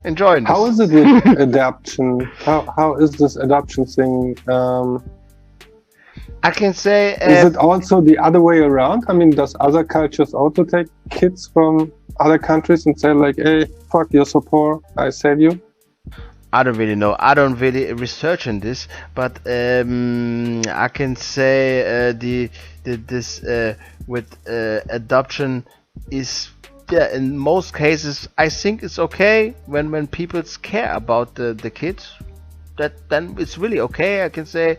enjoying How this. is it with adoption? How is this adoption thing? I can say Is it also the other way around? I mean, does other cultures also take kids from other countries and say like, "Hey, fuck, you're so poor, I save you"? I don't really know. I don't really research in this, but I can say the this with adoption is, yeah, in most cases I think it's okay when people care about the kids. That then it's really okay. I can say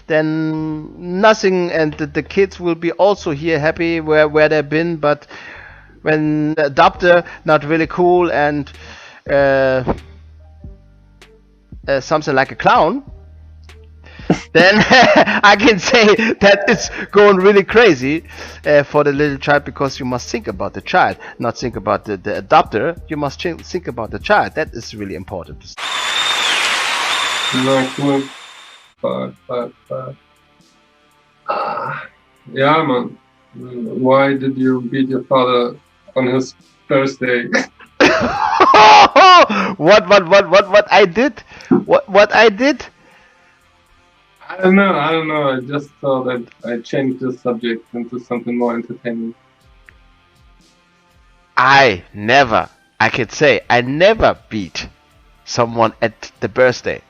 then nothing, and the kids will be also here happy where they've been. But when the adopter not really cool and uh, something like a clown, then I can say that it's going really crazy for the little child, because you must think about the child, not think about the adopter. You must think about the child. That is really important. Na cool. Yeah, man. Why did you beat your father on his birthday? What I did? What I did? I don't know. I just thought that I changed the subject into something more entertaining. I can say I never beat someone at the birthday.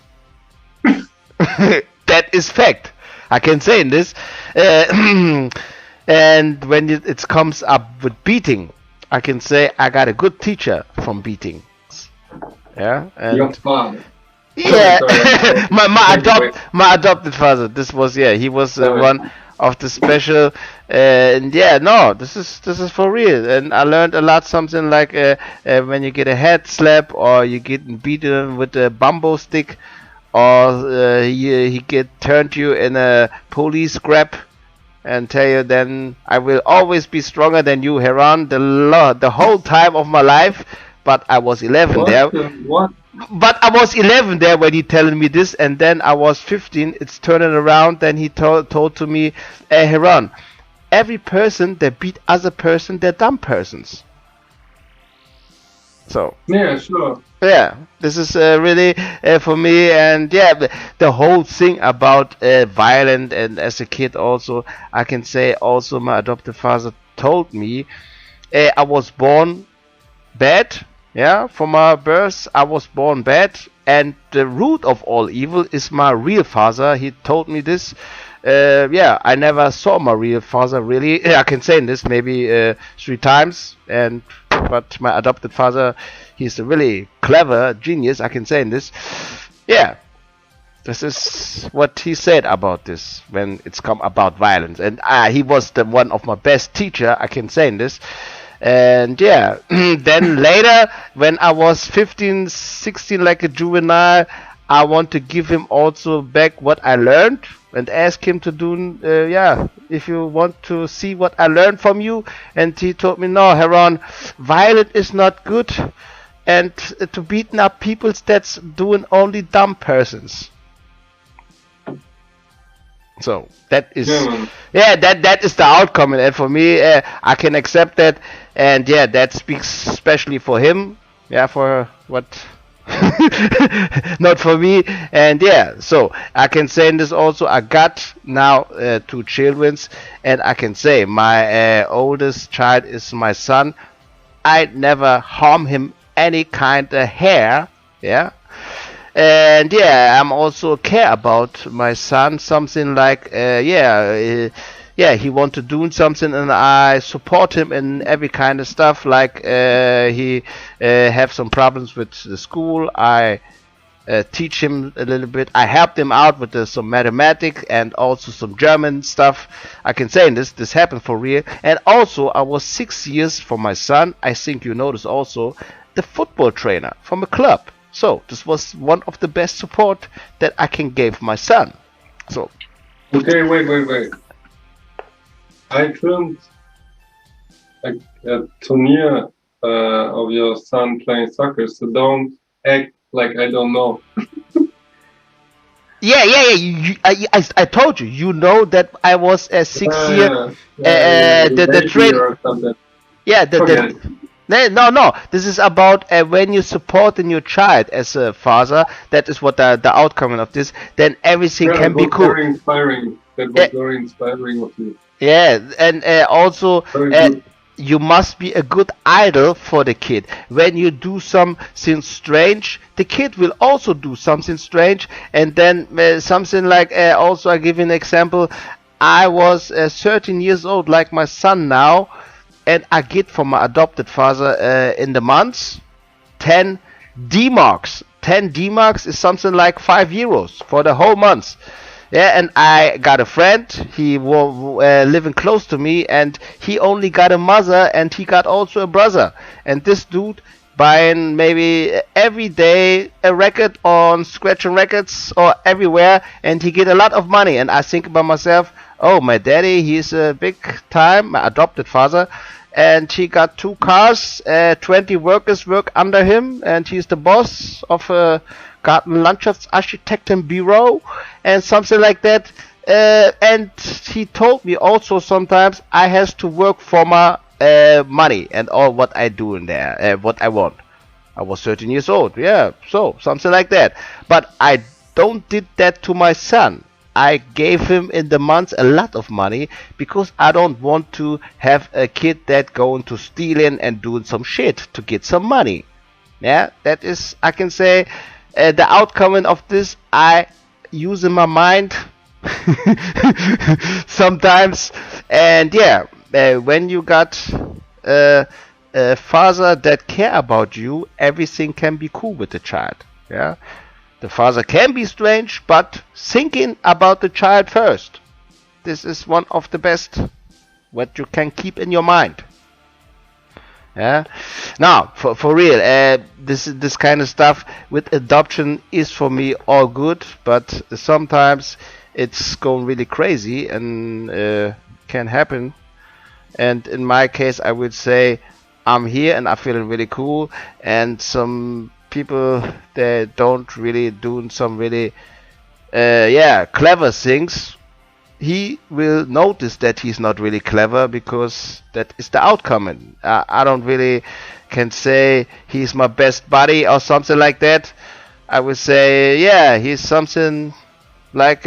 That is fact. I can say in this. And when it comes up with beating, I can say I got a good teacher from beating. Yeah. And Your father. yeah, Sorry. my adopted father. This was, yeah, he was one of the special, and yeah, no, this is for real. And I learned a lot, something like when you get a head slap or you get beaten with a bamboo stick, or he get turned you in a police grab and tell you, then I will always be stronger than you, Heron, the whole time of my life. But I was 11 there. What? But I was 11 there when he telling me this, and then I was 15. It's turning around. Then he told to me, Heron, every person that beat other person, they're dumb persons. So Yeah, sure. yeah, this is really for me, and yeah, the whole thing about violent, and as a kid also, I can say also my adoptive father told me I was born bad. Yeah, from my birth I was born bad, and the root of all evil is my real father. He told me this. Yeah, I never saw my real father really. I can say this maybe 3 times, but my adopted father, he's a really clever genius. I can say this. Yeah, this is what he said about this when it's come about violence, and he was the one of my best teacher. I can say this. And yeah, then later when I was 15, 16, like a juvenile, I want to give him also back what I learned and ask him to do, yeah, if you want to see what I learned from you. And he told me, no, Heron, violent is not good, and to beating up people, that's doing only dumb persons. So that is, yeah, that is the outcome, and for me, I can accept that, and yeah, that speaks especially for him. Yeah, for what, not for me, and yeah, so I can say in this also. I got now 2 childrens, and I can say my oldest child is my son. I never harm him any kind of hair. Yeah. And yeah, I'm also care about my son, something like yeah, he want to do something, and I support him in every kind of stuff. Like he have some problems with the school, I teach him a little bit. I helped him out with some mathematics and also some German stuff. I can say this happened for real. And also I was 6 years for my son. I think you notice also the football trainer from a club. So this was one of the best support that I can give my son. So okay, wait. I filmed a turnier of your son playing soccer, so don't act like I don't know. yeah. I told you. You know that I was a 6 year the trainer. Yeah, No. This is about when you supporting your child as a father. That is what the outcome of this. Then everything Yeah, can that be was cool. very inspiring. That was Yeah, very inspiring of you. yeah, and also Very good. you must be a good idol for the kid. When you do something strange, the kid will also do something strange, and then something like also I give you an example. I was 13 years old, like my son now, and I get from my adopted father in the months 10 D marks. 10 D marks is something like €5 for the whole month. Yeah, and I got a friend. He was living close to me, and he only got a mother, and he got also a brother. And this dude buying maybe every day a record on scratching records or everywhere, and he get a lot of money. And I think about myself, oh, my daddy, he's a big time, my adopted father, and he got 2 cars, 20 workers work under him, and he's the boss of a Gartenlandschaftsarchitektenbüro and something like that. And he told me also sometimes I has to work for my money and all what I do in there, what I want. I was 13 years old, yeah, so something like that. But I don't did that to my son. I gave him in the month a lot of money because I don't want to have a kid that going to stealing and doing some shit to get some money. Yeah, that is, I can say, the outcome of this. I use in my mind sometimes, and yeah, when you got a father that care about you, everything can be cool with the child. Yeah. The father can be strange, but thinking about the child first. This is one of the best what you can keep in your mind. Yeah. Now, for real, this kind of stuff with adoption is for me all good, but sometimes it's going really crazy and can happen. And in my case, I would say I'm here and I'm feeling really cool, and some people that don't really do some really clever things, he will notice that he's not really clever because that is the outcome. And I don't really can say he's my best buddy or something like that. I would say yeah, he's something like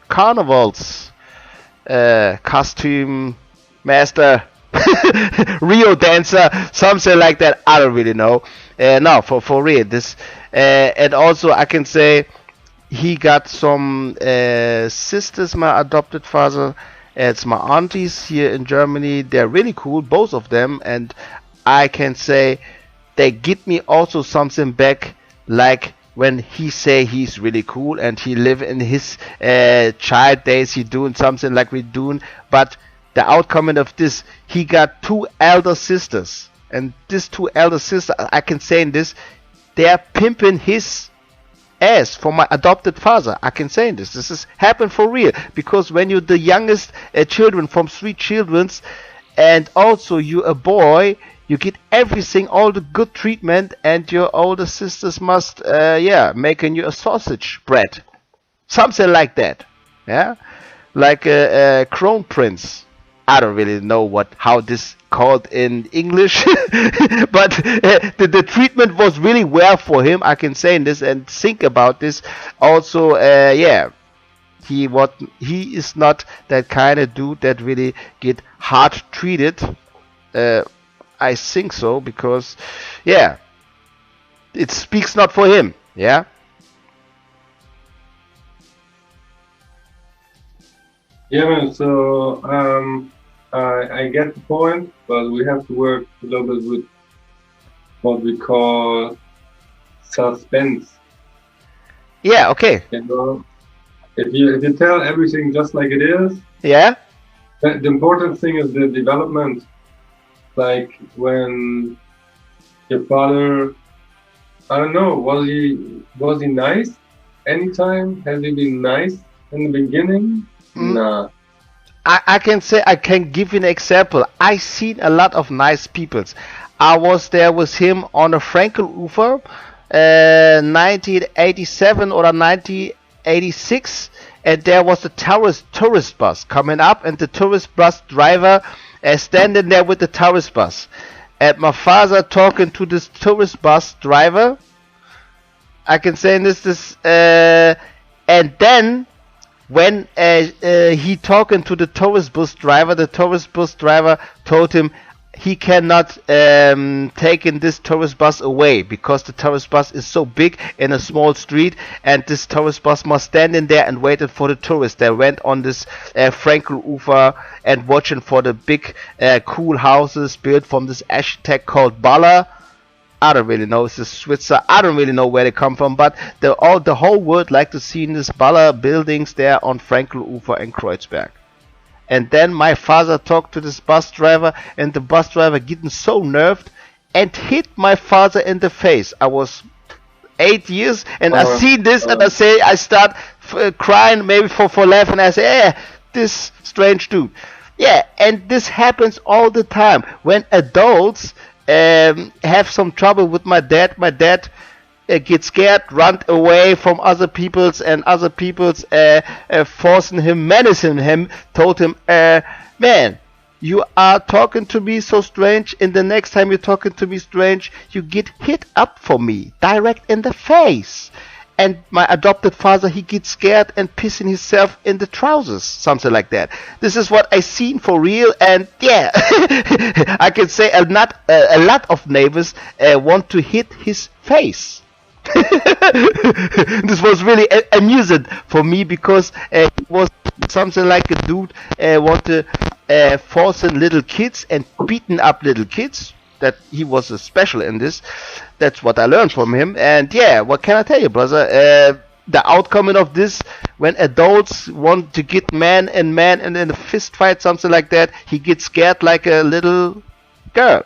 carnivals costume master, Rio dancer, something like that. I don't really know. No, for real, this and also I can say he got some sisters. My adopted father, it's my aunties here in Germany. They're really cool, both of them, and I can say they give me also something back, like when he say he's really cool and he live in his child days, he doing something like we doing, but the outcome of this, he got 2 elder sisters, and these 2 elder sisters, I can say in this, they are pimping his ass for my adopted father. I can say in this is happened for real, because when you're the youngest children from 3 children, and also you're a boy, you get everything, all the good treatment, and your older sisters must making you a sausage bread, something like that, yeah, like a crown prince. I don't really know how this called in English, but the treatment was really well for him. I can say in this and think about this. Also, he is not that kind of dude that really get hard treated. I think so because, yeah, it speaks not for him. Yeah. Yeah, man. So I get the point, but we have to work a little bit with what we call suspense. Yeah. Okay. You know, if you tell everything just like it is, yeah, the important thing is the development. Like when your father, I don't know, was he nice anytime? Has he been nice in the beginning? Nah. I can say, I can give you an example. I seen a lot of nice people. I was there with him on the Frankelufer, 1987 or 1986, and there was a tourist bus coming up, and the tourist bus driver standing there with the tourist bus. and my father talking to this tourist bus driver. I can say this, and then when he talking to the tourist bus driver, the tourist bus driver told him he cannot take in this tourist bus away because the tourist bus is so big in a small street, and this tourist bus must stand in there and waited for the tourists. They went on this Frankelufer and watching for the big cool houses built from this architect called Baller. I don't really know. It's a Switzer. I don't really know where they come from, but the whole world like to see this Baller buildings there on Frankelufer and Kreuzberg. And then my father talked to this bus driver, and the bus driver getting so nerved and hit my father in the face. I was 8 years, and I see this, and I start crying, maybe for laughing. I say, this strange dude. Yeah, and this happens all the time when adults have some trouble with my dad. My dad get scared, run away from other people's, and other people's forcing him, menacing him, told him, man, you are talking to me so strange, and the next time you're talking to me strange, you get hit up for me, direct in the face. And my adopted father, he gets scared and pissing himself in the trousers, something like that. This is what I seen for real, and yeah, I can say a lot of neighbors want to hit his face. This was really amusing for me because it was something like a dude want to forcing little kids and beating up little kids. That he was a special in this. That's what I learned from him. And yeah, what can I tell you, brother? The outcome of this, when adults want to get man and in a fist fight, something like that, he gets scared like a little girl.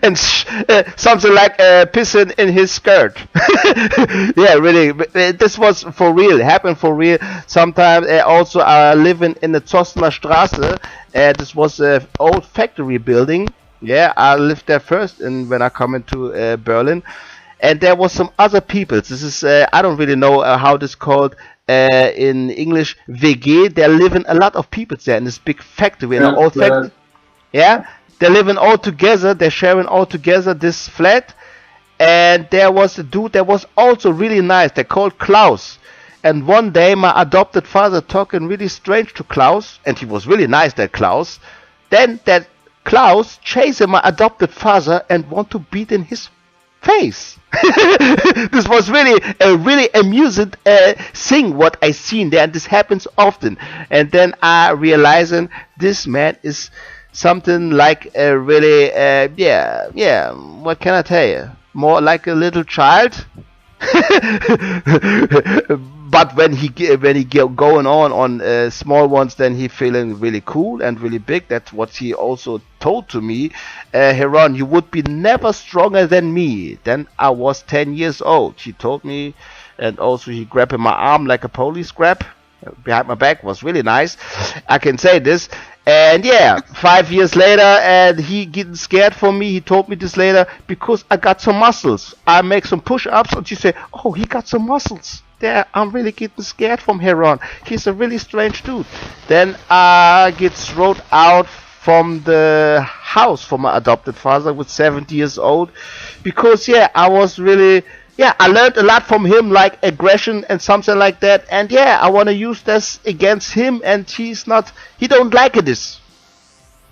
And something like pissing in his skirt. Yeah, really, this was for real. It happened for real. Sometimes also living in the Zostener Straße. This was an old factory building. Yeah, I lived there first, and when I come into Berlin, and there was some other people. This is I don't really know how this called in English. WG. There living a lot of people there in this big factory, in an old factory. Yeah. They're living all together, they're sharing all together this flat, and there was a dude that was also really nice. They're called Klaus. And one day my adopted father talking really strange to Klaus, and he was really nice, that Klaus. Then that Klaus chasing my adopted father and want to beat in his face. This was really a really amusing thing what I seen there, and this happens often. And then I realizing this man is something like a really, yeah, what can I tell you? More like a little child. But when he going on small ones, then he feeling really cool and really big. That's what he also told to me. Heron, you would be never stronger than me. Then I was 10 years old. He told me, and also he grabbed my arm like a police grab behind my back. Was really nice. I can say this. And yeah, 5 years later, and he getting scared for me. He told me this later because I got some muscles. I make some push-ups, and she say, "Oh, he got some muscles." There, I'm really getting scared from Heron. He's a really strange dude. Then I get thrown out from the house from my adopted father with 70 years old, because yeah, I was really. Yeah, I learned a lot from him, like aggression and something like that. And yeah, I want to use this against him, and he don't like this.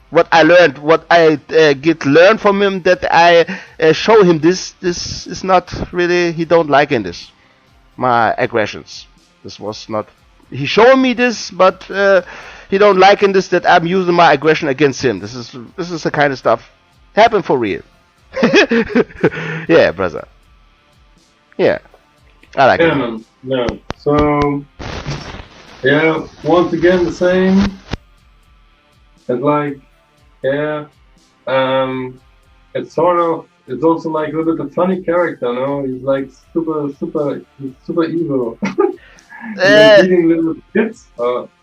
What I learned, what I get learned from him, that I show him this is not really, he don't like this. My aggressions. This was not, he showing me this, but he don't like this, that I'm using my aggression against him. This is the kind of stuff happen for real. Yeah, brother. Yeah, I like it. Man. Yeah. So, yeah, once again the same. It's like, yeah, it's also like a little bit a funny character, no? He's like super evil. He's like beating little kids.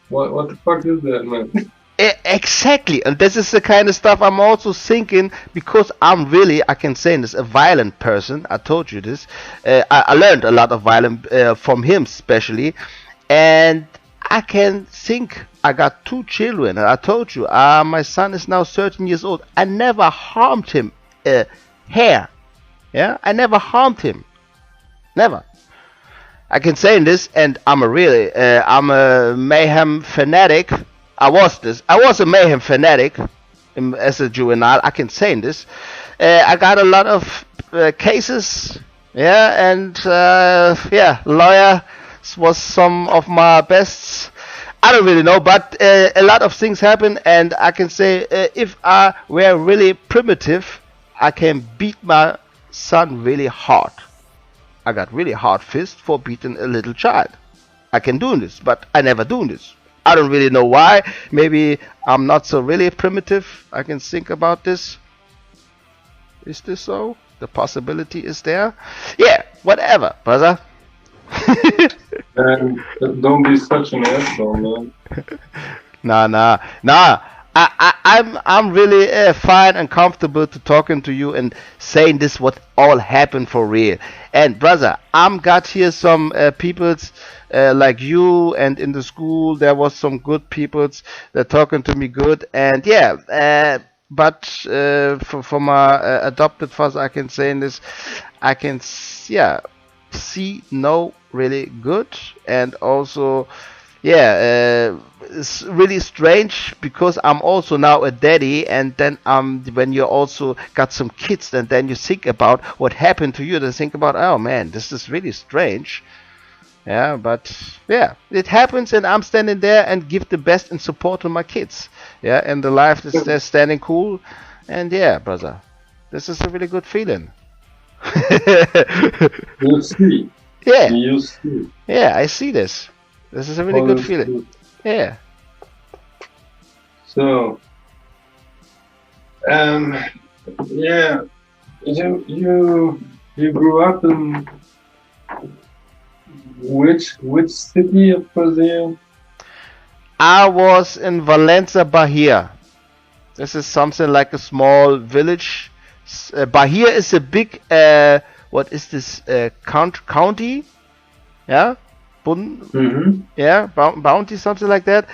What the fuck is that, man? Exactly, and this is the kind of stuff I'm also thinking, because I'm really, I can say this, a violent person. I told you this. I learned a lot of violence from him, especially, and I can think I got 2 children, and I told you, my son is now 13 years old. I never harmed him a hair. Yeah, I never harmed him. Never. I can say this, and I'm a mayhem fanatic. I was a mayhem fanatic as a juvenile. I can say this. I got a lot of cases. Yeah, and yeah, lawyer was some of my best. I don't really know, but a lot of things happen, and I can say if I were really primitive, I can beat my son really hard. I got really hard fist for beating a little child. I can do this, but I never do this. I don't really know why. Maybe I'm not so really primitive. I can think about this. Is this so? The possibility is there. Yeah, whatever, brother. And don't be such an asshole, man. Nah. I'm really fine and comfortable to talking to you and saying this what all happened for real. And brother, I'm got here some peoples like you, and in the school there was some good peoples that talking to me good. And yeah, but for my adopted father, I can say in this, I can yeah see no really good, and also yeah, it's really strange because I'm also now a daddy, and then when you also got some kids, and then you think about what happened to you, then think about, oh man, this is really strange. Yeah, but yeah, it happens, and I'm standing there and give the best in support to my kids. Yeah, and the life is they're standing cool, and yeah, brother, this is a really good feeling. You see. Yeah. You see. Yeah, I see this. This is a really good feeling. Yeah. So, yeah, you grew up in which city of Brazil? I was in Valença, Bahia. This is something like a small village. Bahia is a big, what is this, county? Yeah? Yeah, bounty, something like that.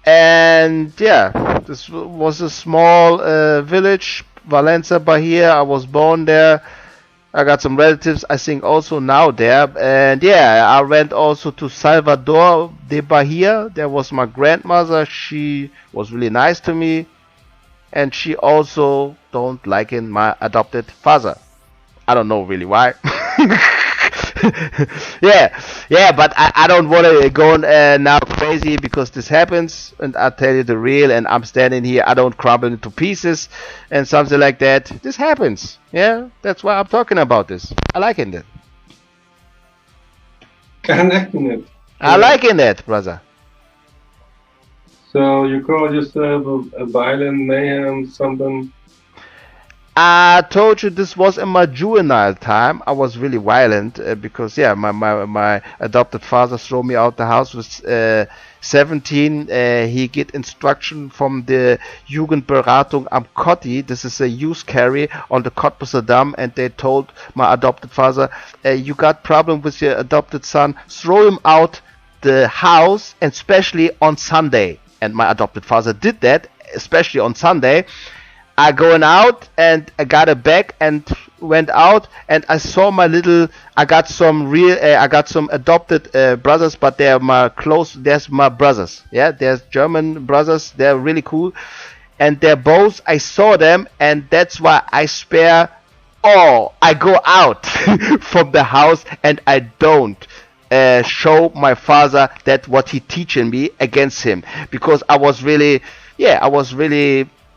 And yeah, this was a small village, Valença, Bahia. I was born there. I got some relatives, I think, also now there. And yeah, I went also to Salvador de Bahia. There was my grandmother. She was really nice to me, and she also don't like my adopted father. I don't know really why. yeah, but I don't want to go now crazy because this happens, and I tell you the real, and I'm standing here, I don't crumble into pieces and something like that. This happens. Yeah, that's why I'm talking about this. I like it. I like it, brother. So you call yourself a violent mayhem something? I told you this was in my juvenile time. I was really violent because yeah, my adopted father threw me out the house with 17. He get instruction from the Jugendberatung am Kotti. This is a youth carry on the Cottbusser Damm, and they told my adopted father, you got problem with your adopted son, throw him out the house, and especially on Sunday. And my adopted father did that, especially on Sunday. I going out, and I got a bag and went out, and I saw I got some adopted brothers, but they're my close. There's my brothers. Yeah, there's German brothers. They're really cool, and they're both. I saw them, and that's why I spare. Oh, I go out from the house, and I don't show my father that what he teaching me against him, because I was really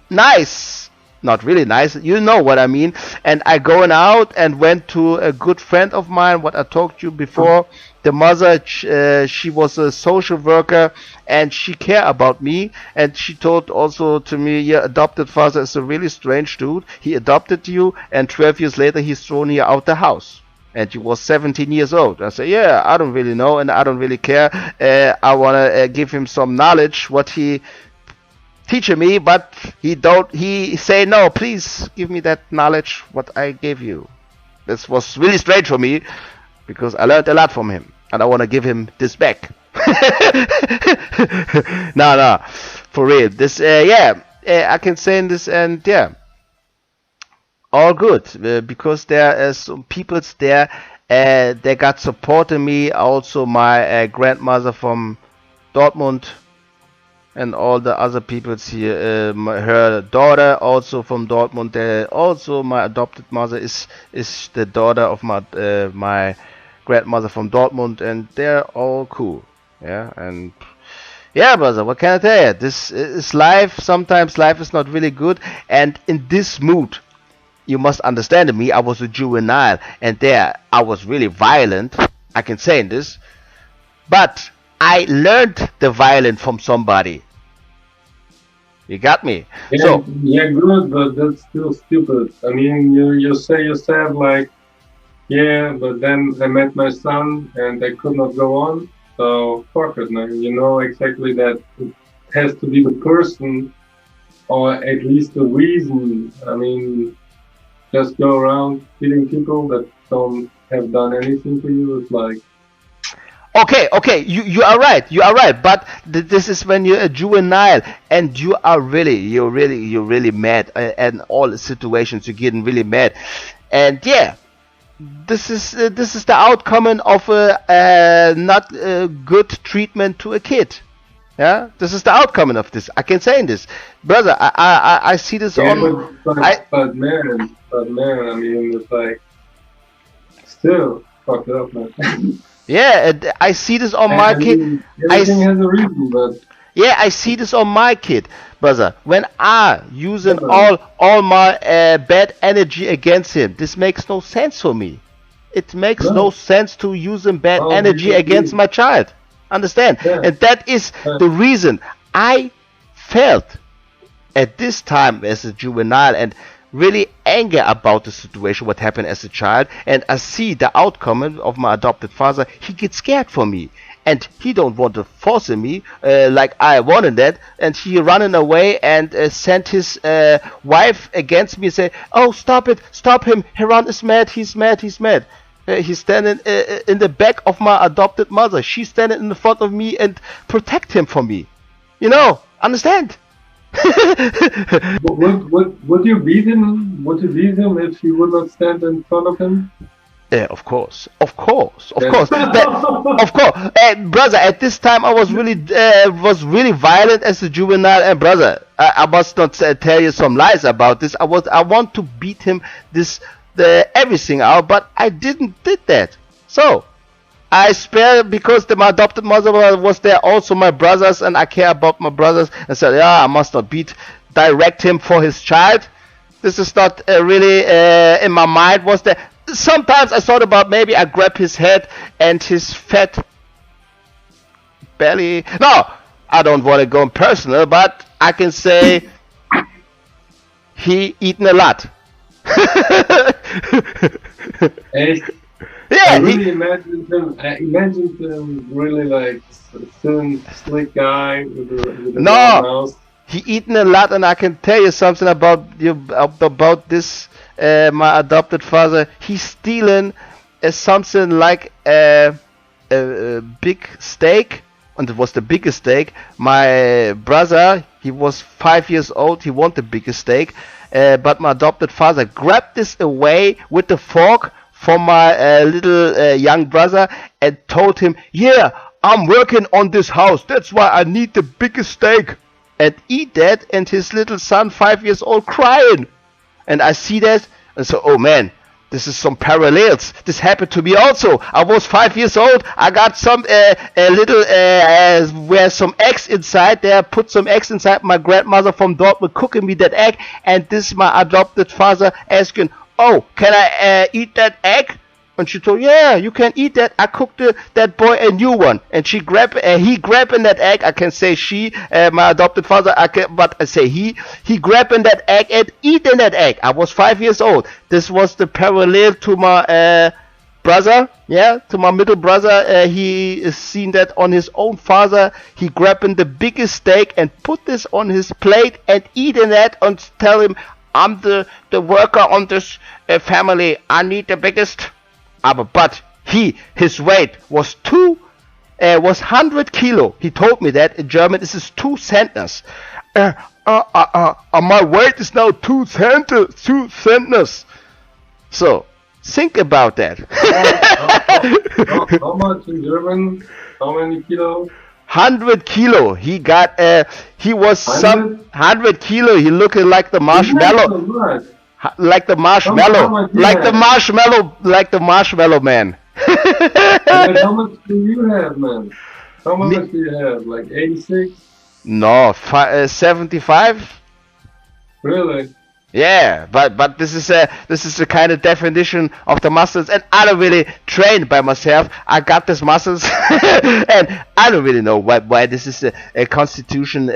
nice. Not really nice, you know what I mean. And I going out and went to a good friend of mine, what I talked to you before. The mother, she was a social worker, and she care about me, and she told also to me, your adopted father is a really strange dude. He adopted you, and 12 years later he's thrown you out the house, and you was 17 years old. I say, yeah, I don't really know, and I don't really care. I want to give him some knowledge what he teaching me, but he say, no, please give me that knowledge what I gave you. This was really strange for me, because I learned a lot from him. and I want to give him this back. No, no, for real. This, yeah, I can say in this, and yeah, all good, because there are some people there. They got supporting me. Also, my grandmother from Dortmund, and all the other people here. Her daughter also from Dortmund. Also, my adopted mother is the daughter of my grandmother from Dortmund, and they're all cool. Yeah, and yeah, brother, what can I tell you? This is life. Sometimes life is not really good, and in this mood, you must understand me. I was a juvenile, and there I was really violent. I can say in this, but I learned the violence from somebody. You got me. Yeah, So yeah, good, but that's still stupid. I mean, you say you said like, yeah, but then I met my son and I could not go on. So fuck it, man. You know exactly that it has to be the person or at least the reason. I mean, just go around killing people that don't have done anything to you. It's like, okay, you are right. You are right. But this is when you're a juvenile and you're really mad, and all the situations you're getting really mad, and yeah. This is the outcome of a not good treatment to a kid. Yeah, this is the outcome of this. I can say in this, brother. I see this yeah, on. but man, I mean, it's like still fucked up, man. Yeah, and I see this on my I kid. mean, everything has a reason, but Yeah, I see this on my kid, brother. When I using yeah, all my bad energy against him, this makes no sense for me. It makes no no, sense to using bad oh, energy against my child. Understand? yeah, And that is yeah, the reason I felt at this time as a juvenile and really anger about the situation what happened as a child, and I see the outcome of my adopted father. He gets scared for me, and he don't want to force me like I wanted that, and he running away and sent his wife against me, say, oh, stop it, stop him, Heron is mad, he's mad, he's mad. He's standing in the back of my adopted mother. She's standing in the front of me and protect him from me. Understand? but would you beat him? Would you beat him if you would not stand in front of him? Yeah, of course, of course, of Then, course, of course, brother. At this time, I was really violent as a juvenile, and brother, I must not tell you some lies about this. I want to beat him everything out, but I did that. So I spared because my adopted mother was there, also my brothers, and I care about my brothers, and said, yeah, I must not direct him for his child. This is not really in my mind. Was there? Sometimes I thought about maybe I grab his head and his fat belly. No, I don't want to go personal, but I can say he eaten a lot. echt, I Yeah, really imagined him. I imagined him really like a thin, slick guy with a round no, house. he eaten a lot, and I can tell you something about this. My adopted father, he's stealing something like a big steak, and it was the biggest steak. My brother, he was 5 years old. He wanted the biggest steak, but my adopted father grabbed this away with the fork from my little young brother and told him, "Yeah, I'm working on this house. That's why I need the biggest steak." And eat that, and his little son, 5 years old, crying. And I see that, and so, oh man, this is some parallels. This happened to me also. I was 5 years old. I got some a little where some eggs inside. There, put some eggs inside. My grandmother from Dortmund cooking me that egg, and this my adopted father asking, "Oh, can I eat that egg?" And she told, "Yeah, you can eat that. I cooked that boy a new one." And he grabbing that egg. I can say she, my adopted father. But I say he grabbing that egg and eating that egg. I was 5 years old. This was the parallel to my brother. Yeah, to my middle brother. He is seen that on his own father. He grabbing the biggest steak and put this on his plate and eating that and tell him, "I'm the worker on this family. I need the biggest." But His weight was 100 kilo. He told me that in German. This is 2 centers. My weight is now 2 centers. So think about that. How much in German? How many kilos? 100 kilo. He got. He was some 100? 100 kilo. He looking like the Not so marshmallow, much. like the marshmallow, much do you like the have? marshmallow, like the marshmallow man. And then how much do you have, man? How much do you have? Like 86? No, 75. Really? Yeah, but this is the kind of definition of the muscles, and I don't really train by myself. I got these muscles, and I don't really know why this is a constitution.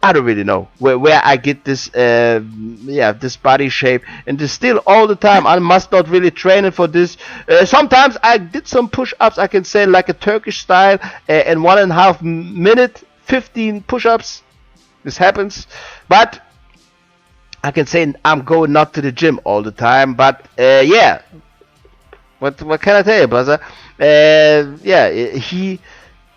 I don't really know where I get this this body shape, and this still all the time. I must not really train it for this. Sometimes I did some push-ups. I can say like a Turkish style, in 1.5 minute, 15 push-ups. This happens, but I can say I'm going not to the gym all the time, but yeah. What can I tell you, brother?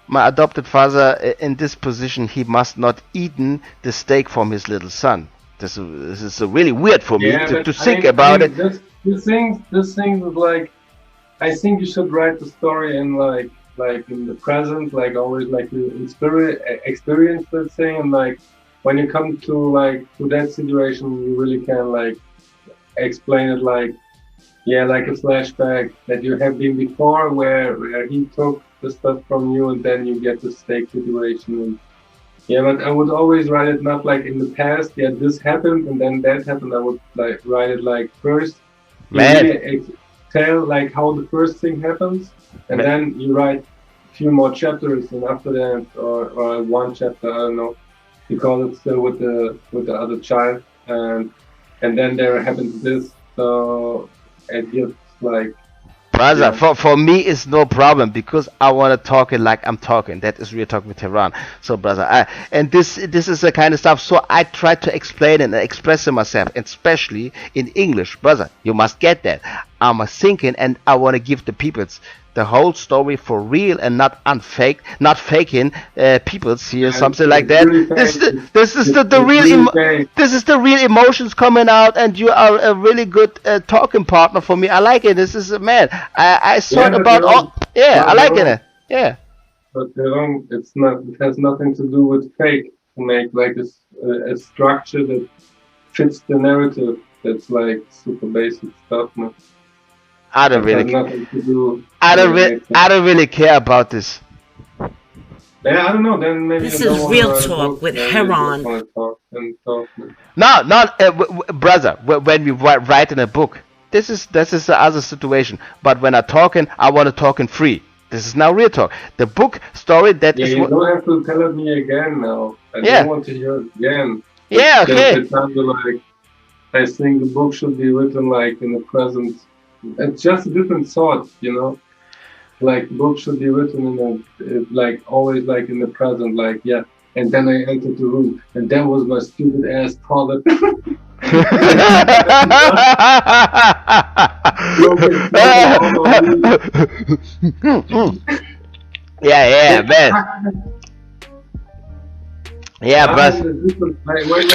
My adopted father, in this position, he must not eaten the steak from his little son. This is really weird for me Yeah, to but think about it. This thing is like, I think you should write the story in like in the present, like always like in spirit experience, let's say, and like when you come to that situation, you really can like explain it like like a flashback that you have been before, where he took the stuff from you, and then you get the steak situation. And but I would always write it not like in the past. Yeah, this happened and then that happened. I would like write it like first. You Man. really tell like how the first thing happens, and then you write a few more chapters, and after that, or one chapter, I don't know, because it's still with the other child, and then there happens this. So it gets like. Brother, Yeah. for me it's no problem, because I want to talk it like I'm talking. That is real talk with Heron. So brother, and this is the kind of stuff. So I try to explain and express myself, especially in English, brother. You must get that. I'm thinking, and I want to give the peoples the whole story for real, and not not faking peoples here, something like that. Really This is the it's real really fake. this is the real emotions coming out, and you are a really good talking partner for me. I like it. This is man. I thought but about they're all. all- Yeah, I but like they're it. Yeah. But it's not. It has nothing to do with fake. To make like a structure that fits the narrative. That's like super basic stuff. No? I don't It has really. nothing to do. I don't with really. anything. I don't really care about this. Yeah, I don't know. Then maybe This you don't is wanna Real write a Talk book, with then you Heron. just wanna talk and talk. No, not brother. When we write in a book, this is the other situation. But when I'm talking, I want to talk in free. This is now real talk. The book story that Yeah, is. you don't have to tell it me again now. I Yeah. don't want to hear it again. Yeah, It's just okay. it sounded like I think the book should be written like in the present. It's just a different thought, you know. Like book should be written in like always like in the present, like yeah. And then I entered the room, and that was my stupid ass father. Yeah, man. Yeah, brother. Wait.